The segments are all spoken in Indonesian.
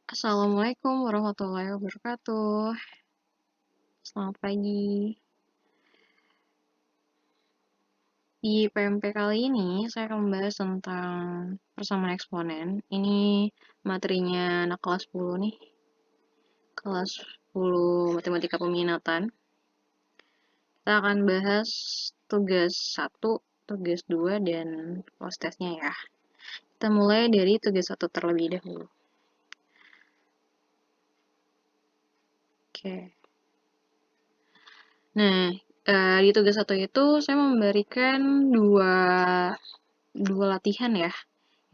Assalamualaikum warahmatullahi wabarakatuh. Selamat pagi. Di PMP kali ini saya akan membahas tentang persamaan eksponen. Ini materinya anak kelas 10 nih. Kelas 10 Matematika Peminatan. Kita akan bahas tugas 1, tugas 2, dan post testnya ya. Kita mulai dari tugas 1 terlebih dahulu. Oke. Nah, di tugas 1 itu saya memberikan dua latihan ya.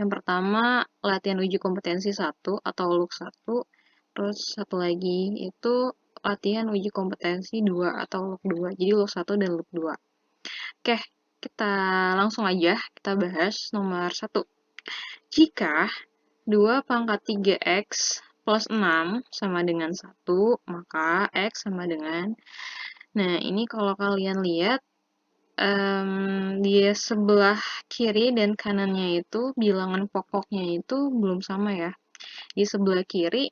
Yang pertama, latihan uji kompetensi 1 atau LUK 1. Terus satu lagi itu latihan uji kompetensi 2 atau LUK 2. Jadi LUK 1 dan LUK 2. Oke, kita langsung aja kita bahas nomor 1. Jika 2 pangkat 3x plus 6 sama dengan 1, maka x sama dengan... Nah, ini kalau kalian lihat, di sebelah kiri dan kanannya itu bilangan pokoknya itu belum sama ya. Di sebelah kiri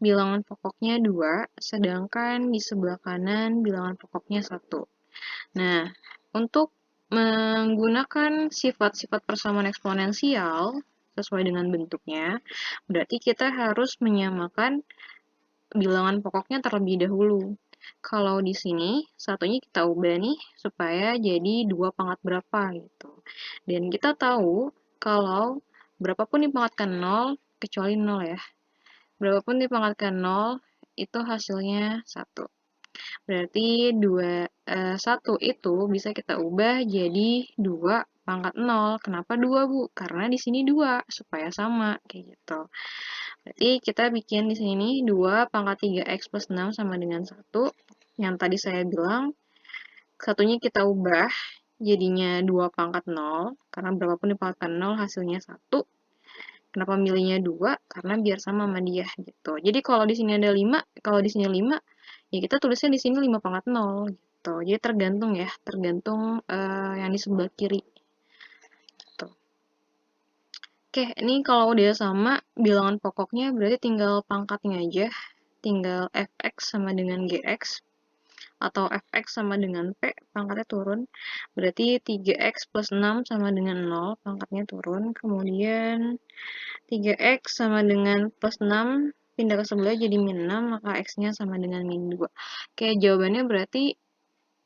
bilangan pokoknya 2, sedangkan di sebelah kanan bilangan pokoknya 1. Nah, untuk menggunakan sifat-sifat persamaan eksponensial sesuai dengan bentuknya, berarti kita harus menyamakan bilangan pokoknya terlebih dahulu. Kalau di sini, satunya kita ubah nih, supaya jadi 2 pangkat berapa gitu. Dan kita tahu, kalau berapapun dipangkatkan 0, kecuali 0 ya. Berapapun dipangkatkan 0, itu hasilnya 1. Berarti 1 itu bisa kita ubah jadi 2 pangkat 0. Kenapa 2, Bu? Karena di sini 2, supaya sama, kayak gitu. Berarti kita bikin di sini 2 pangkat 3x plus 6 sama dengan 1. Yang tadi saya bilang, satunya kita ubah, jadinya 2 pangkat 0. Karena berapapun dipangkatkan 0, hasilnya 1. Kenapa milihnya 2? Karena biar sama sama dia, gitu. Jadi kalau di sini ada 5, kalau di sini 5, ya kita tulisnya di sini 5 pangkat 0, gitu. Jadi tergantung ya, tergantung yang di sebelah kiri. Gitu. Oke, ini kalau udah sama bilangan pokoknya berarti tinggal pangkatnya aja. Tinggal fx sama dengan gx, atau fx sama dengan p, pangkatnya turun. Berarti 3x plus 6 sama dengan 0, pangkatnya turun. Kemudian 3x sama dengan plus 6, pindah ke sebelah jadi min 6, maka x-nya sama dengan min 2. Oke, jawabannya berarti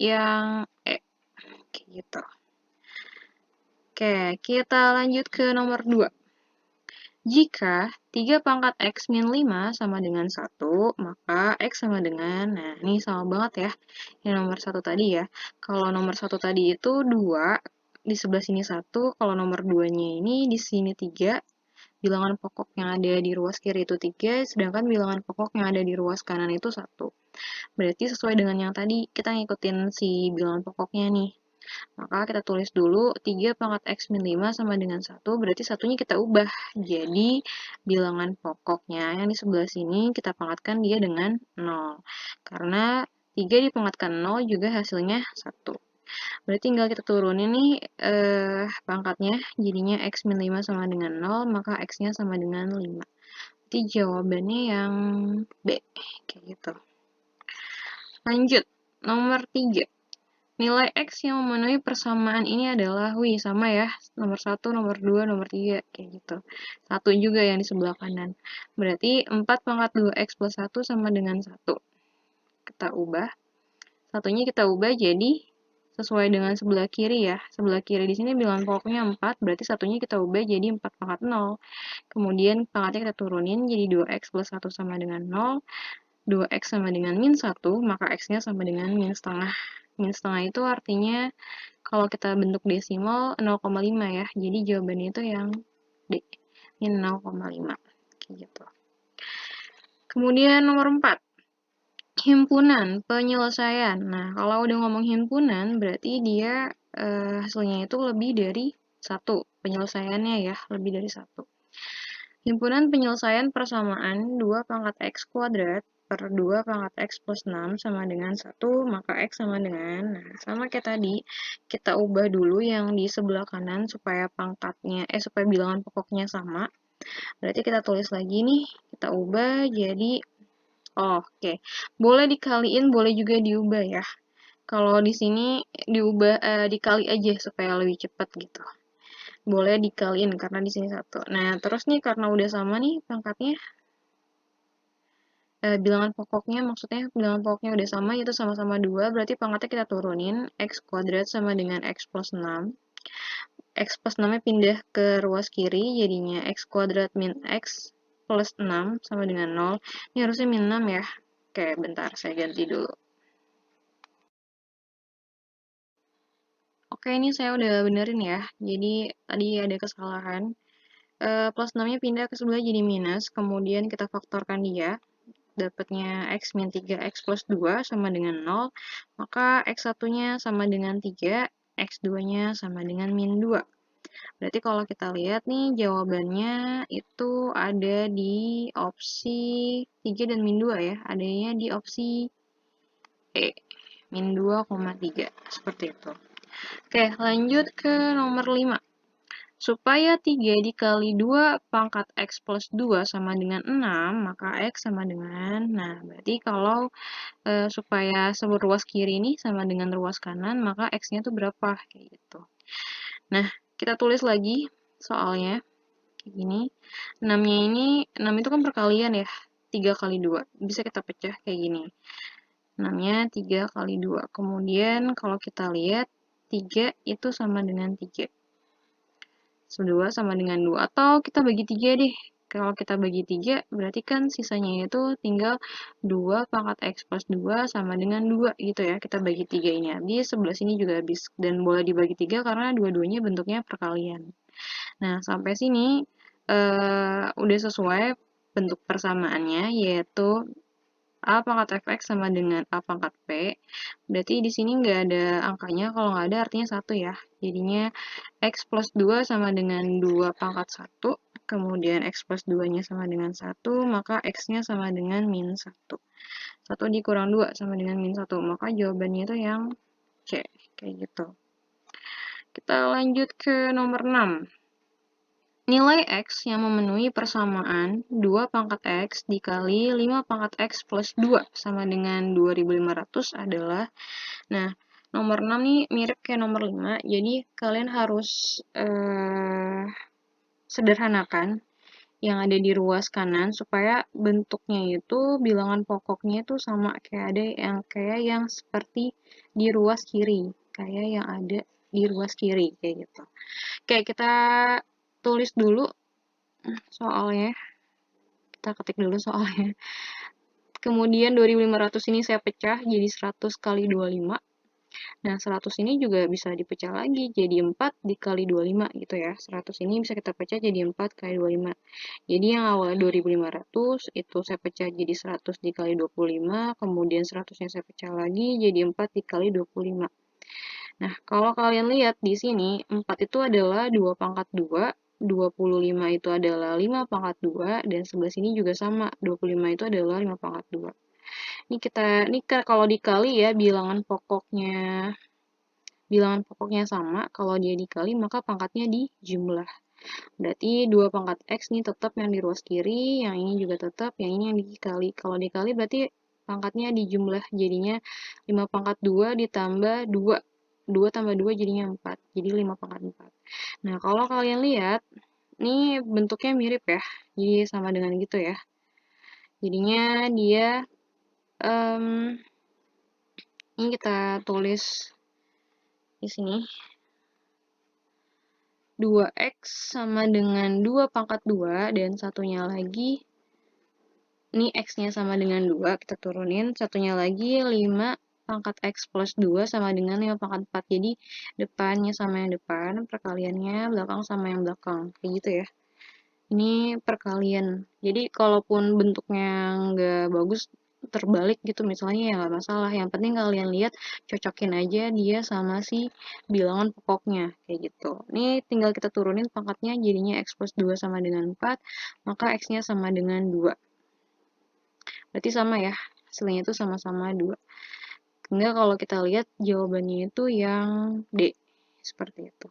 yang E. Kayak gitu. Oke, kita lanjut ke nomor 2. Jika 3 pangkat x min 5 sama dengan 1, maka x sama dengan, nah ini sama banget ya, yang nomor 1 tadi ya. Kalau nomor 1 tadi itu 2, di sebelah sini 1, kalau nomor 2-nya ini di sini 3, bilangan pokok yang ada di ruas kiri itu 3, sedangkan bilangan pokok yang ada di ruas kanan itu 1. Berarti sesuai dengan yang tadi, kita ngikutin si bilangan pokoknya nih. Maka kita tulis dulu 3 pangkat x min 5 sama dengan 1, berarti satunya kita ubah. Jadi bilangan pokoknya yang di sebelah sini kita pangkatkan dia dengan 0. Karena 3 dipangkatkan 0 juga hasilnya 1. Berarti tinggal kita turunin nih pangkatnya, jadinya x min 5 sama dengan 0, maka x-nya sama dengan 5. Jadi jawabannya yang B, kayak gitu. Lanjut, nomor 3. Nilai X yang memenuhi persamaan ini adalah, wih sama ya, nomor 1, nomor 2, nomor 3, kayak gitu. 1 juga yang di sebelah kanan. Berarti 4 pangkat 2X plus 1 sama dengan 1. Kita ubah. Satunya kita ubah jadi sesuai dengan sebelah kiri ya. Sebelah kiri di sini bilangan pokoknya 4, berarti satunya kita ubah jadi 4 pangkat 0. Kemudian pangkatnya kita turunin jadi 2X plus 1 sama dengan 0. 2x sama dengan min 1, maka x-nya sama dengan min setengah. Min setengah itu artinya kalau kita bentuk desimal 0,5 ya. Jadi jawabannya itu yang D, min 0,5. Gitu. Kemudian nomor 4. Himpunan penyelesaian. Nah, kalau udah ngomong himpunan, berarti dia hasilnya itu lebih dari 1. Penyelesaiannya ya, lebih dari 1. Himpunan penyelesaian persamaan 2 pangkat x kuadrat per 2 pangkat x plus 6 sama dengan 1, maka x sama dengan, nah sama kayak tadi, kita ubah dulu yang di sebelah kanan supaya supaya bilangan pokoknya sama. Berarti kita tulis lagi nih, kita ubah jadi, oke. Boleh dikaliin, boleh juga diubah ya. Kalau di sini diubah, dikali aja supaya lebih cepat gitu. Boleh dikaliin karena di sini 1. Nah, terus nih karena udah sama nih pangkatnya, bilangan pokoknya maksudnya bilangan pokoknya udah sama yaitu sama-sama 2, berarti pangkatnya kita turunin, x kuadrat sama dengan x plus 6. X plus 6-nya pindah ke ruas kiri, jadinya x kuadrat min x plus 6 sama dengan 0. Ini harusnya min 6 ya. Oke, bentar, saya ganti dulu. Oke, ini saya udah benerin ya. Jadi, tadi ada kesalahan. Plus 6-nya pindah ke sebelah jadi minus, kemudian kita faktorkan dia. Dapatnya x min 3x plus 2 sama dengan 0, maka x1-nya sama dengan 3, x2-nya sama dengan min 2. Berarti kalau kita lihat nih, jawabannya itu ada di opsi 3 dan min 2 ya. Adanya di opsi E, min 2,3. Seperti itu. Oke, lanjut ke nomor 5. Supaya 3 dikali 2 pangkat x plus 2 sama dengan 6, maka x sama dengan, nah berarti kalau supaya ruas kiri ini sama dengan ruas kanan, maka x-nya itu berapa, kayak gitu. Nah, kita tulis lagi soalnya, kayak gini. 6-nya ini, 6 itu kan perkalian ya, 3 kali 2, bisa kita pecah kayak gini. 6-nya 3 kali 2, kemudian kalau kita lihat, 3 itu sama dengan 3. 2 sama dengan 2. Atau kita bagi 3 deh. Kalau kita bagi 3, berarti kan sisanya itu tinggal 2 pangkat x plus 2 sama dengan 2 gitu ya. Kita bagi 3 ini habis, sebelah sini juga habis. Dan boleh dibagi 3 karena dua-duanya bentuknya perkalian. Nah, sampai sini udah sesuai bentuk persamaannya, yaitu A pangkat fx sama dengan A pangkat p. Berarti di sini nggak ada angkanya, kalau nggak ada artinya 1 ya. Jadinya x plus 2 sama dengan 2 pangkat 1, kemudian x plus 2-nya sama dengan 1, maka x-nya sama dengan min 1. 1 dikurang 2 sama dengan min 1, maka jawabannya itu yang C, kayak gitu. Kita lanjut ke nomor 6. Nilai x yang memenuhi persamaan 2 pangkat x dikali 5 pangkat x plus 2 sama dengan 2500 adalah, nah, nomor 6 nih mirip kayak nomor 5, jadi kalian harus sederhanakan yang ada di ruas kanan supaya bentuknya itu bilangan pokoknya itu sama kayak yang seperti di ruas kiri, kayak yang ada di ruas kiri kayak gitu. Oke, kita tulis dulu soalnya. Kita ketik dulu soalnya. Kemudian 2500 ini saya pecah jadi 100 kali 25. Nah, 100 ini juga bisa dipecah lagi jadi 4 dikali 25 gitu ya. 100 ini bisa kita pecah jadi 4 kali 25. Jadi yang awalnya 2500 itu saya pecah jadi 100 dikali 25, kemudian 100-nya saya pecah lagi jadi 4 dikali 25. Nah, kalau kalian lihat di sini 4 itu adalah 2 pangkat 2, 25 itu adalah 5 pangkat 2, dan sebelah sini juga sama, 25 itu adalah 5 pangkat 2. Ini kalau dikali ya, bilangan pokoknya sama, kalau dia dikali maka pangkatnya dijumlah. Berarti 2 pangkat x nih tetap yang di ruas kiri, yang ini juga tetap, yang ini yang dikali. Kalau dikali berarti pangkatnya dijumlah, jadinya 5 pangkat 2 ditambah 2. 2 tambah 2 jadinya 4, jadi 5 pangkat 4. Nah, kalau kalian lihat, ini bentuknya mirip ya, jadi sama dengan gitu ya. Jadinya dia, ini kita tulis di sini, 2x sama dengan 2 pangkat 2, dan satunya lagi, ini x-nya sama dengan 2, kita turunin, satunya lagi 5 pangkat x plus 2 sama dengan 5 pangkat 4, jadi depannya sama yang depan, perkaliannya belakang sama yang belakang, kayak gitu ya. Ini perkalian, jadi kalaupun bentuknya nggak bagus, terbalik gitu misalnya ya nggak masalah, yang penting kalian lihat cocokin aja dia sama si bilangan pokoknya kayak gitu. Ini tinggal kita turunin pangkatnya jadinya x plus 2 sama dengan 4, maka x-nya sama dengan 2. Berarti sama ya, hasilnya itu sama-sama 2. Sehingga kalau kita lihat jawabannya itu yang D, seperti itu.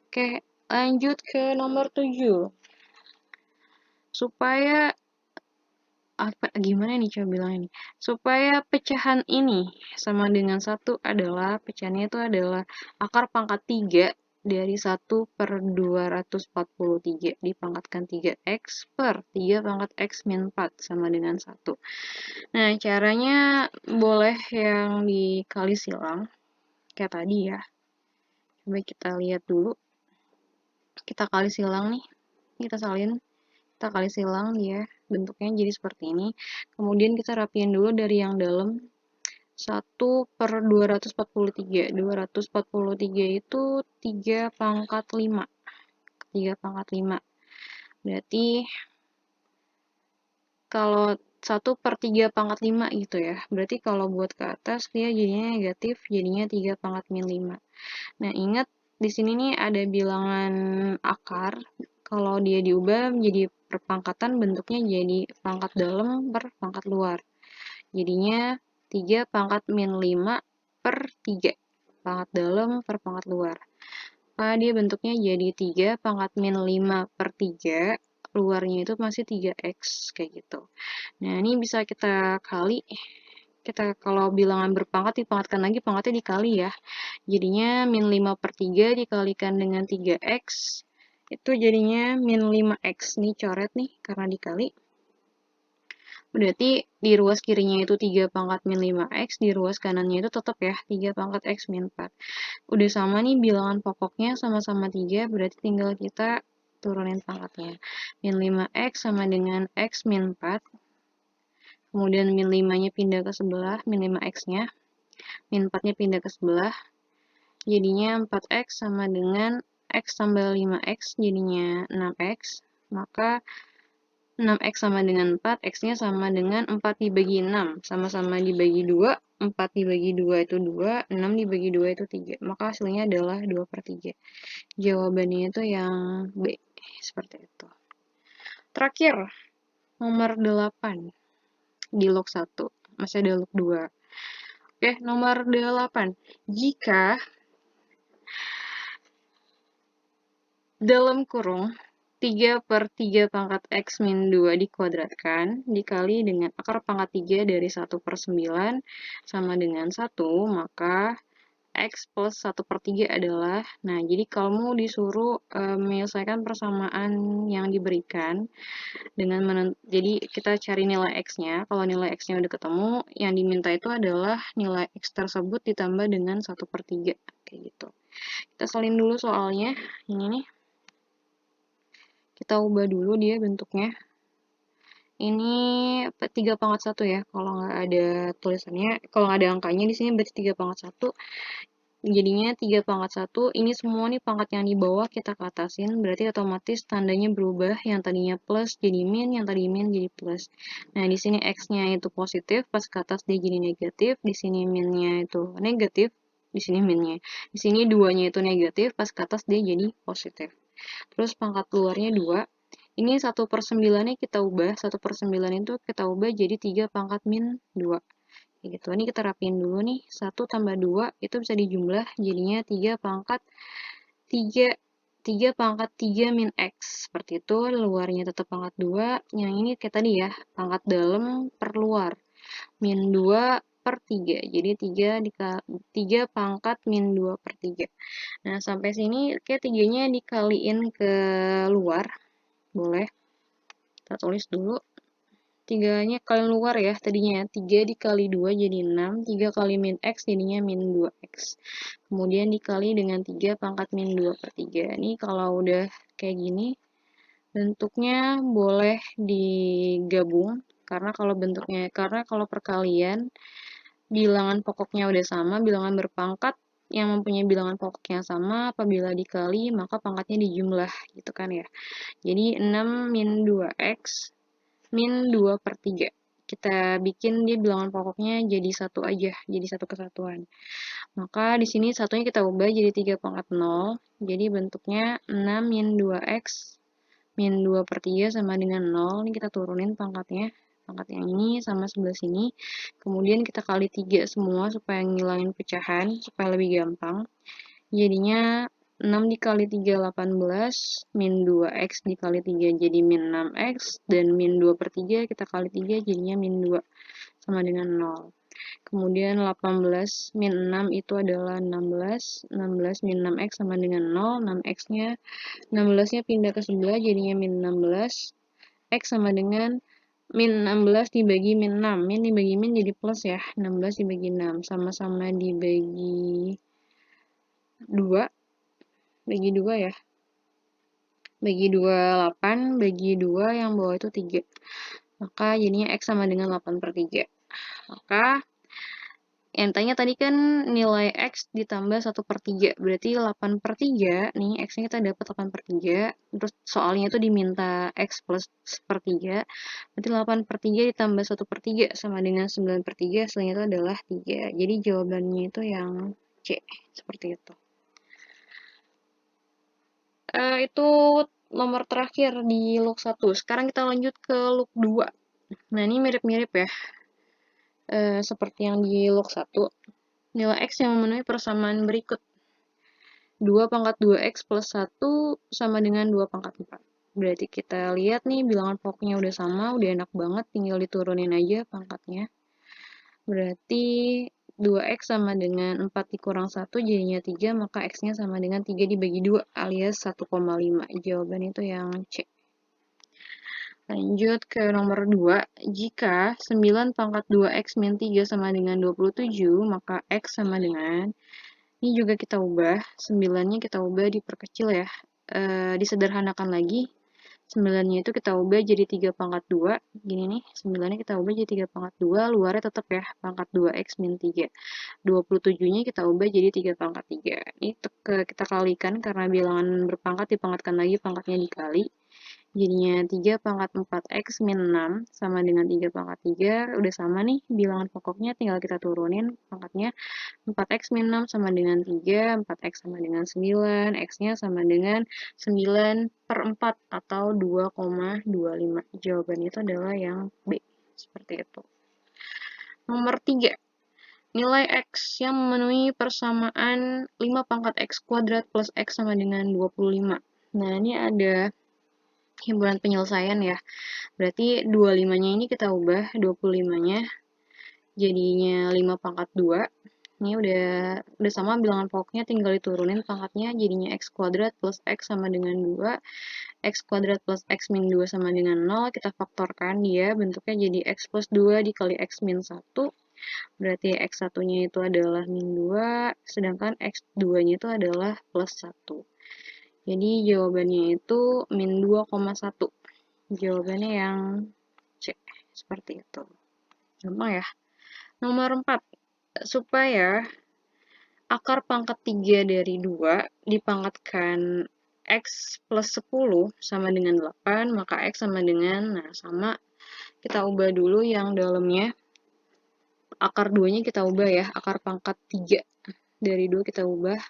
Oke, lanjut ke nomor 7. supaya gimana nih coba bilangnya nih, supaya pecahan ini sama dengan 1 adalah, pecahannya itu adalah akar pangkat 3 dari 1/243 dipangkatkan 3x per 3 pangkat x min 4 sama dengan 1. Nah, caranya boleh yang dikali silang, kayak tadi ya. Coba kita lihat dulu. Kita kali silang nih. Kita salin. Kita kali silang dia. Bentuknya jadi seperti ini. Kemudian kita rapiin dulu dari yang dalam. 1/243. 243 itu 3 pangkat 5. 3 pangkat 5. Berarti kalau 1/3 pangkat 5 gitu ya. Berarti kalau buat ke atas dia jadinya negatif, jadinya 3 pangkat min 5. Nah, ingat di sini nih ada bilangan akar. Kalau dia diubah menjadi perpangkatan, bentuknya jadi pangkat dalam per pangkat luar. Jadinya 3 pangkat min 5 per 3. Pangkat dalam per pangkat luar. Maka dia bentuknya jadi 3 pangkat min 5 per 3. Luarnya itu masih 3x, kayak gitu. Nah, ini bisa kita kali. Kita kalau bilangan berpangkat dipangkatkan lagi, pangkatnya dikali ya. Jadinya min 5/3 dikalikan dengan 3x. Itu jadinya min 5x. Nih coret nih, karena dikali. Berarti di ruas kirinya itu 3 pangkat min 5x, di ruas kanannya itu tetap ya, 3 pangkat x min 4. Udah sama nih bilangan pokoknya sama-sama 3, berarti tinggal kita turunin pangkatnya. Min 5x sama dengan x min 4. Kemudian min 5-nya pindah ke sebelah, min 5x-nya. Min 4-nya pindah ke sebelah. Jadinya 4x sama dengan x tambah 5x, jadinya 6x. Maka 6x sama dengan 4, x-nya sama dengan 4 dibagi 6. Sama-sama dibagi 2, 4 dibagi 2 itu 2, 6 dibagi 2 itu 3. Maka hasilnya adalah 2/3. Jawabannya itu yang B. Seperti itu. Terakhir, nomor 8. Di log 1. Masih ada log 2. Oke, nomor 8. Jika dalam kurung 3/3 pangkat x min 2 dikuadratkan dikali dengan akar pangkat 3 dari 1/9 sama dengan 1, maka x plus 1/3 adalah, nah jadi kamu disuruh menyelesaikan persamaan yang diberikan dengan jadi kita cari nilai x-nya. Kalau nilai x-nya udah ketemu, yang diminta itu adalah nilai x tersebut ditambah dengan 1/3, kayak gitu. Kita salin dulu soalnya, ini nih. Kita ubah dulu dia bentuknya. Ini 3 pangkat 1 ya, kalau nggak ada tulisannya, kalau nggak ada angkanya di sini berarti 3 pangkat 1. Jadinya 3 pangkat 1, ini semua nih pangkat yang di bawah kita ke atasin, berarti otomatis tandanya berubah, yang tadinya plus jadi min, yang tadi min jadi plus. Nah, di sini x-nya itu positif, pas ke atas dia jadi negatif, di sini min-nya itu negatif, di sini min-nya. Di sini 2-nya itu negatif, pas ke atas dia jadi positif. Terus pangkat luarnya 2. Ini 1/9-nya kita ubah. 1/9 itu kita ubah jadi 3 pangkat min 2. Kayak gitu. Ini kita rapiin dulu nih. 1 tambah 2 itu bisa dijumlah. Jadinya 3 pangkat 3 min x. Seperti itu. Luarnya tetap pangkat 2. Yang ini kayak tadi ya. Pangkat dalam per luar. Min 2/3. Jadi 3 pangkat min 2/3. Nah, sampai sini kayak 3-nya dikaliin ke luar. Boleh. Kita tulis dulu. 3-nya kali luar ya tadinya. 3 dikali 2 jadi 6. 3 kali min x jadinya min 2x. Kemudian dikali dengan 3 pangkat min 2/3. Ini kalau udah kayak gini, bentuknya boleh digabung. Karena kalau perkalian, bilangan pokoknya udah sama, bilangan berpangkat yang mempunyai bilangan pokok yang sama, apabila dikali maka pangkatnya dijumlah, gitu kan ya. Jadi 6 min 2x min 2/3. Kita bikin dia bilangan pokoknya jadi 1 aja, jadi 1 kesatuan. Maka di sini satunya kita ubah jadi 3 pangkat 0. Jadi bentuknya 6 min 2x min 2/3 sama dengan 0. Ini kita turunin pangkatnya. Pangkat yang ini sama sebelah sini. Kemudian kita kali 3 semua supaya ngilangin pecahan, supaya lebih gampang. Jadinya 6 dikali 3, 18, min 2x dikali 3 jadi min 6x, dan min 2/3 kita kali 3 jadinya min 2, sama dengan 0. Kemudian 18 min 6 itu adalah 16, 16 min 6x sama dengan 0, 6x-nya, 16-nya pindah ke sebelah jadinya min 16, x sama dengan min 16 dibagi min 6, min dibagi min jadi plus ya, 16 dibagi 6, sama-sama dibagi 2, bagi 2 ya, bagi 2, 8, bagi 2 yang bawah itu 3, maka jadinya x sama dengan 8/3. Maka yang tanya tadi kan nilai x ditambah 1/3, berarti 8/3, nih x-nya kita dapat 8/3, terus soalnya itu diminta x plus 1/3, berarti 8/3 ditambah 1/3 sama dengan 9/3, hasilnya itu adalah 3. Jadi jawabannya itu yang C, seperti itu. Itu nomor terakhir di log 1. Sekarang kita lanjut ke log 2. Nah, ini mirip-mirip ya. Seperti yang di log 1. Nilai x yang memenuhi persamaan berikut. 2/2x plus 1 sama dengan 2/4. Berarti kita lihat nih, bilangan pokoknya udah sama, udah enak banget, tinggal diturunin aja pangkatnya. Berarti 2x sama dengan 4 dikurang 1 jadinya 3, maka x-nya sama dengan 3 dibagi 2 alias 1,5. Jawaban itu yang C. Lanjut ke nomor 2. Jika 9/2x min 3 sama dengan 27, maka x sama dengan, ini juga kita ubah, 9-nya kita ubah diperkecil ya, disederhanakan lagi. 9-nya itu kita ubah jadi 3/2, gini nih, 9-nya kita ubah jadi 3/2, luarnya tetap ya, pangkat 2x min 3. 27-nya kita ubah jadi 3/3. Ini kita kalikan karena bilangan berpangkat dipangkatkan lagi, pangkatnya dikali. Jadinya 3/4x min 6 sama dengan 3/3, udah sama nih bilangan pokoknya, tinggal kita turunin pangkatnya. 4x min 6 sama dengan 3, 4x sama dengan 9, x-nya sama dengan 9/4 atau 2,25. Jawabannya itu adalah yang B, seperti itu. Nomor 3. Nilai x yang memenuhi persamaan 5/x kuadrat plus x sama dengan 25. Nah, ini ada himpunan penyelesaian ya. Berarti 25-nya ini kita ubah, 25-nya jadinya 5/2. Ini udah sama bilangan pokoknya, tinggal diturunin pangkatnya, jadinya x kuadrat plus x sama dengan 2. X kuadrat plus x min 2 sama dengan 0. Kita faktorkan dia, bentuknya jadi x plus 2 dikali x min 1. Berarti x1-nya itu adalah min 2, sedangkan x2-nya itu adalah plus 1. Jadi jawabannya itu min 2,1. Jawabannya yang C, seperti itu. Gampang ya. Nomor 4. Supaya akar pangkat 3 dari 2 dipangkatkan x plus 10 sama dengan 8, maka x sama dengan, nah sama, kita ubah dulu yang dalamnya. Akar 2-nya kita ubah ya, akar pangkat 3 dari 2 kita ubah.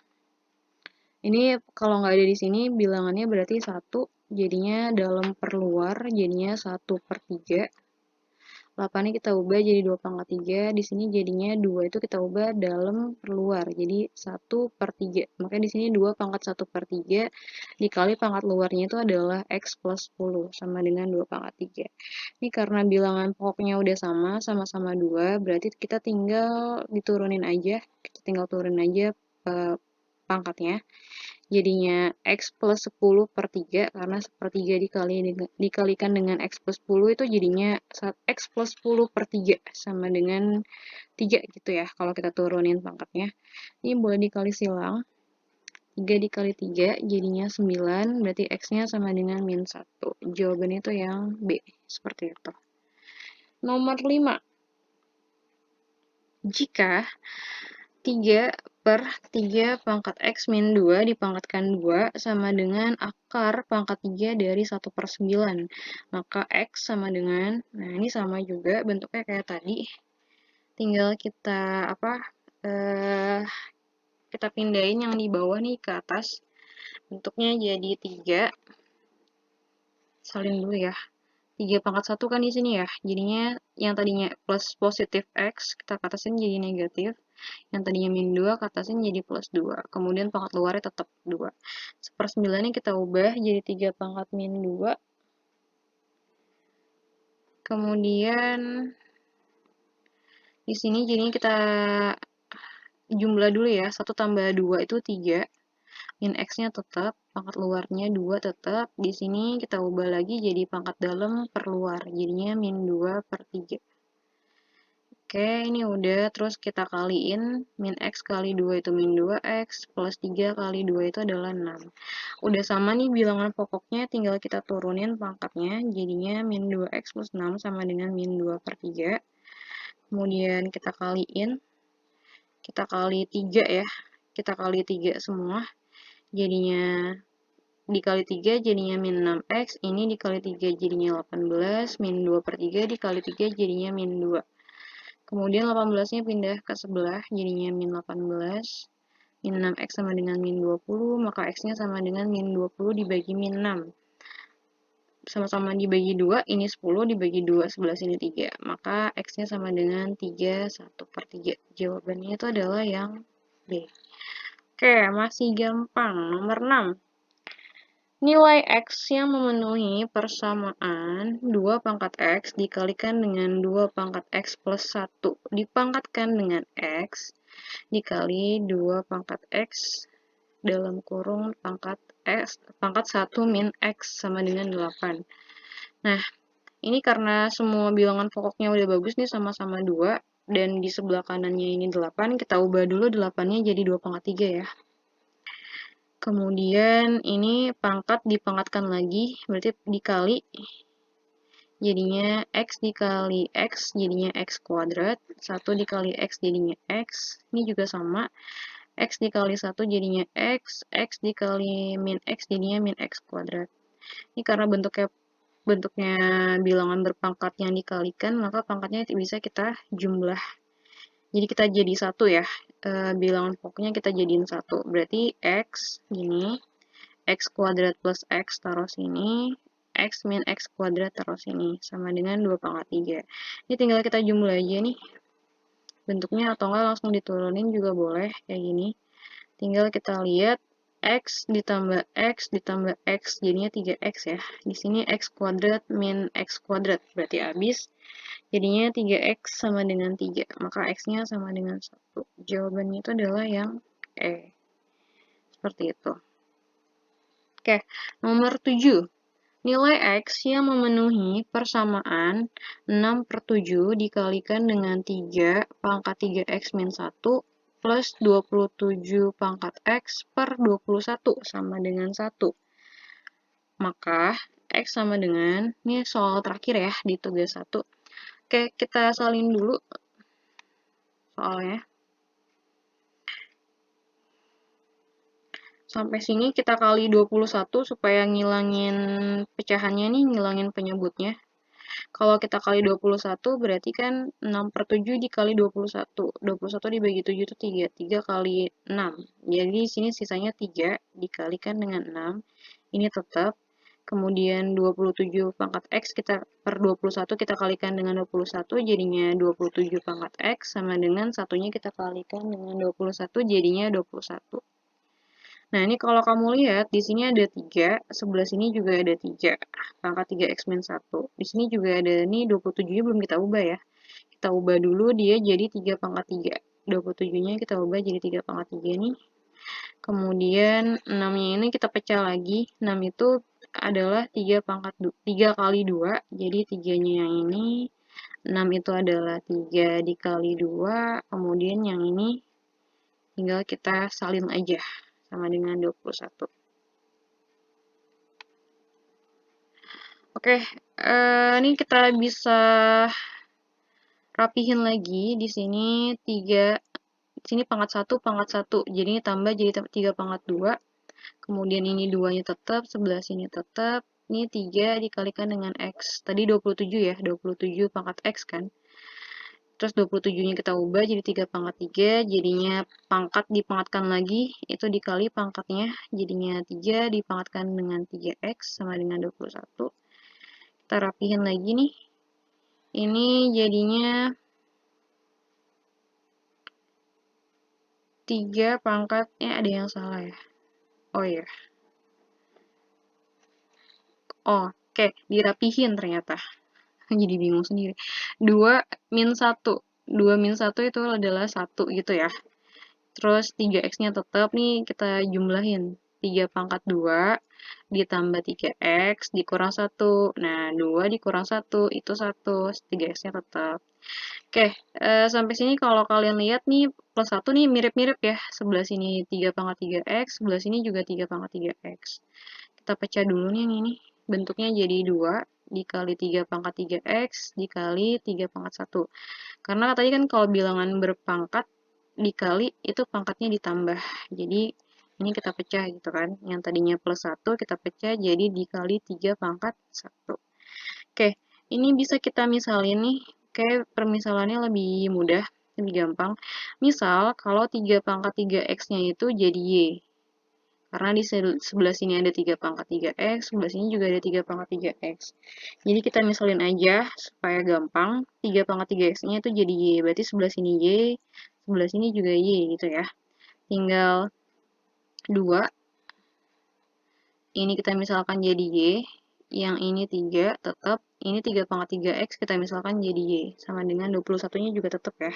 Ini kalau nggak ada di sini bilangannya berarti 1, jadinya dalam per luar jadinya 1/3. 8-nya kita ubah jadi 2/3, di sini jadinya 2 itu kita ubah dalam per luar, jadi 1/3. Makanya di sini 2/1/3 dikali pangkat luarnya itu adalah x plus 10 sama dengan 2/3. Ini karena bilangan pokoknya udah sama, sama-sama 2, berarti kita tinggal diturunin aja, kita tinggal turunin aja pangkatnya. Jadinya x plus 10/3, karena 1/3 dikalikan dengan x plus 10 itu jadinya x plus 10/3 sama dengan 3 gitu ya, kalau kita turunin pangkatnya. Ini boleh dikali silang, 3 dikali 3 jadinya 9, berarti x-nya sama dengan min 1. Jawabannya itu yang B, seperti itu. Nomor 5. Jika 3/3 pangkat x min 2 dipangkatkan 2 sama dengan akar pangkat 3 dari 1/9. Maka x sama dengan, nah ini sama juga bentuknya kayak tadi. Tinggal kita kita pindahin yang di bawah nih ke atas. Bentuknya jadi 3. Salin dulu ya. 3/1 kan di sini ya. Jadinya yang tadinya plus positif x, kita ke atasin jadi negatif. Yang tadinya min 2 ke atasnya jadi plus 2. Kemudian pangkat luarnya tetap 2. 1/9 kita ubah jadi 3 pangkat min 2. Kemudian di sini jadinya kita jumlah dulu ya. 1 tambah 2 itu 3. Min X-nya tetap, pangkat luarnya 2 tetap. Di sini kita ubah lagi jadi pangkat dalam per luar. Jadinya min 2/3. Oke, ini udah. Terus kita kaliin. Min X kali 2 itu min 2X. Plus 3 kali 2 itu adalah 6. Udah sama nih bilangan pokoknya. Tinggal kita turunin pangkatnya. Jadinya min 2X plus 6 sama dengan min 2/3. Kemudian kita kaliin. Kita kali 3 ya. Kita kali 3 semua. Jadinya dikali 3 jadinya min 6x, ini dikali 3 jadinya 18, min 2/3 dikali 3 jadinya min 2. Kemudian 18-nya pindah ke sebelah, jadinya min 18, min 6x sama dengan min 20, maka x-nya sama dengan min 20 dibagi min 6. Sama-sama dibagi 2, ini 10 dibagi 2, 11 ini 3. Maka x-nya sama dengan 3, 1/3. Jawabannya itu adalah yang B. Oke, masih gampang. Nomor 6. Nilai X yang memenuhi persamaan 2 pangkat X dikalikan dengan 2 pangkat X plus 1 dipangkatkan dengan X dikali 2 pangkat X dalam kurung pangkat 1 min X sama dengan 8. Nah, ini karena semua bilangan pokoknya udah bagus nih sama-sama 2 dan di sebelah kanannya ini 8, kita ubah dulu 8-nya jadi 2 pangkat 3 ya. Kemudian ini pangkat dipangkatkan lagi, berarti dikali, jadinya X dikali X, jadinya X kuadrat, 1 dikali X jadinya X, ini juga sama, X dikali 1 jadinya X dikali min X jadinya min X kuadrat. Ini karena bentuknya bilangan berpangkat yang dikalikan, maka pangkatnya bisa kita jumlah. Jadi kita jadi 1 ya, bilangan pokoknya kita jadiin 1, berarti X gini, X kuadrat plus X taruh sini, X min X kuadrat taruh sini, sama dengan 2 pangkat 3. Ini tinggal kita jumlah aja nih bentuknya, atau enggak langsung diturunin juga boleh, kayak gini. Tinggal kita lihat, X ditambah X, jadinya 3X ya. Di sini X kuadrat min X kuadrat, berarti habis. Jadinya 3X sama dengan 3, maka X-nya sama dengan 1. Jawabannya itu adalah yang E. Seperti itu. Oke, nomor 7. Nilai X yang memenuhi persamaan 6/7 dikalikan dengan 3 pangkat 3X min 1 plus 27 pangkat X per 21 sama dengan 1. Maka X sama dengan, ini soal terakhir ya di tugas 1. Oke, kita salin dulu soalnya. Sampai sini kita kali 21 supaya ngilangin pecahannya nih, ngilangin penyebutnya. Kalau kita kali 21 berarti kan 6/7 dikali 21. 21 dibagi 7 itu 3. 3 kali 6. Jadi di sini sisanya 3 dikalikan dengan 6. Ini tetap. Kemudian 27 pangkat X kita per 21 kita kalikan dengan 21 jadinya 27 pangkat X sama dengan satunya kita kalikan dengan 21 jadinya 21. Nah, ini kalau kamu lihat, di sini ada 3, sebelah sini juga ada 3, pangkat 3x min 1. Di sini juga ada, nih 27-nya belum kita ubah ya. Kita ubah dulu, dia jadi 3 pangkat 3. 27-nya kita ubah jadi 3 pangkat 3 nih. Kemudian 6-nya ini kita pecah lagi. 6 itu adalah 3 kali 2, jadi 3-nya yang ini. 6 itu adalah 3 dikali 2, kemudian yang ini tinggal kita salin aja sama dengan 21. Oke, ini kita bisa rapihin lagi. Di sini 3, di sini pangkat 1, pangkat 1. Jadi ini tambah jadi 3 pangkat 2. Kemudian ini 2-nya tetap, sebelah sini tetap. Ini 3 dikalikan dengan X. Tadi 27 ya, 27 pangkat X kan. Terus 27-nya kita ubah jadi 3 pangkat 3, jadinya pangkat dipangkatkan lagi, itu dikali pangkatnya, jadinya 3 dipangkatkan dengan 3X sama dengan 21. Kita rapihin lagi nih. Ini jadinya 3 pangkatnya ada yang salah ya. Oh iya. Oh, oke, dirapihin ternyata. Jadi bingung sendiri. 2 min 1. 2 min 1 itu adalah 1 gitu ya. Terus 3x-nya tetap nih kita jumlahin. 3 pangkat 2 ditambah 3x dikurang 1. Nah, 2 dikurang 1 itu 1. 3x-nya tetap. Oke, sampai sini kalau kalian lihat nih plus 1 nih mirip-mirip ya. Sebelah sini 3 pangkat 3x, sebelah sini juga 3 pangkat 3x. Kita pecah dulu nih yang ini. Bentuknya jadi 2 dikali 3 pangkat 3x dikali 3 pangkat 1. Karena tadi kan kalau bilangan berpangkat dikali itu pangkatnya ditambah. Jadi ini kita pecah gitu kan. Yang tadinya plus 1 kita pecah jadi dikali 3 pangkat 1. Oke, ini bisa kita misalin nih. Oke, permisalannya lebih mudah, lebih gampang. Misal kalau 3 pangkat 3x-nya itu jadi y. Karena di sebelah sini ada 3 pangkat 3x, sebelah sini juga ada 3 pangkat 3x. Jadi kita misalin aja supaya gampang. 3 pangkat 3x-nya itu jadi y. Berarti sebelah sini y, sebelah sini juga y gitu ya. Tinggal 2. Ini kita misalkan jadi y. Yang ini 3 tetap. Ini 3 pangkat 3x kita misalkan jadi y. Sama dengan 21-nya juga tetap ya.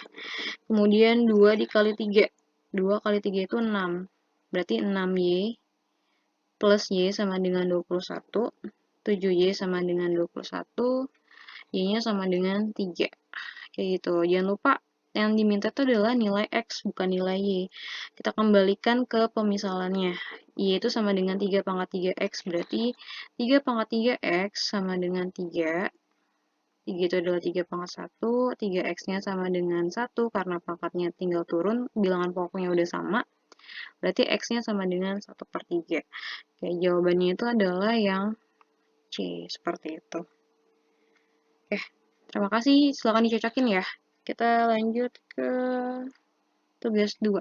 Kemudian 2 dikali 3. 2 kali 3 itu 6. Berarti 6y plus y sama dengan 21. 7y sama dengan 21. Y-nya sama dengan 3. Kayak gitu. Jangan lupa yang diminta itu adalah nilai X, bukan nilai Y. Kita kembalikan ke pemisalannya. Y itu sama dengan 3 pangkat 3X, berarti 3 pangkat 3X sama dengan 3. 3 itu adalah 3 pangkat 1, 3X-nya sama dengan 1, karena pangkatnya tinggal turun, bilangan pokoknya udah sama, berarti X-nya sama dengan 1 per 3. Oke, jawabannya itu adalah yang C, seperti itu. Oke, terima kasih. Silakan dicocokin ya. Kita lanjut ke tugas 2.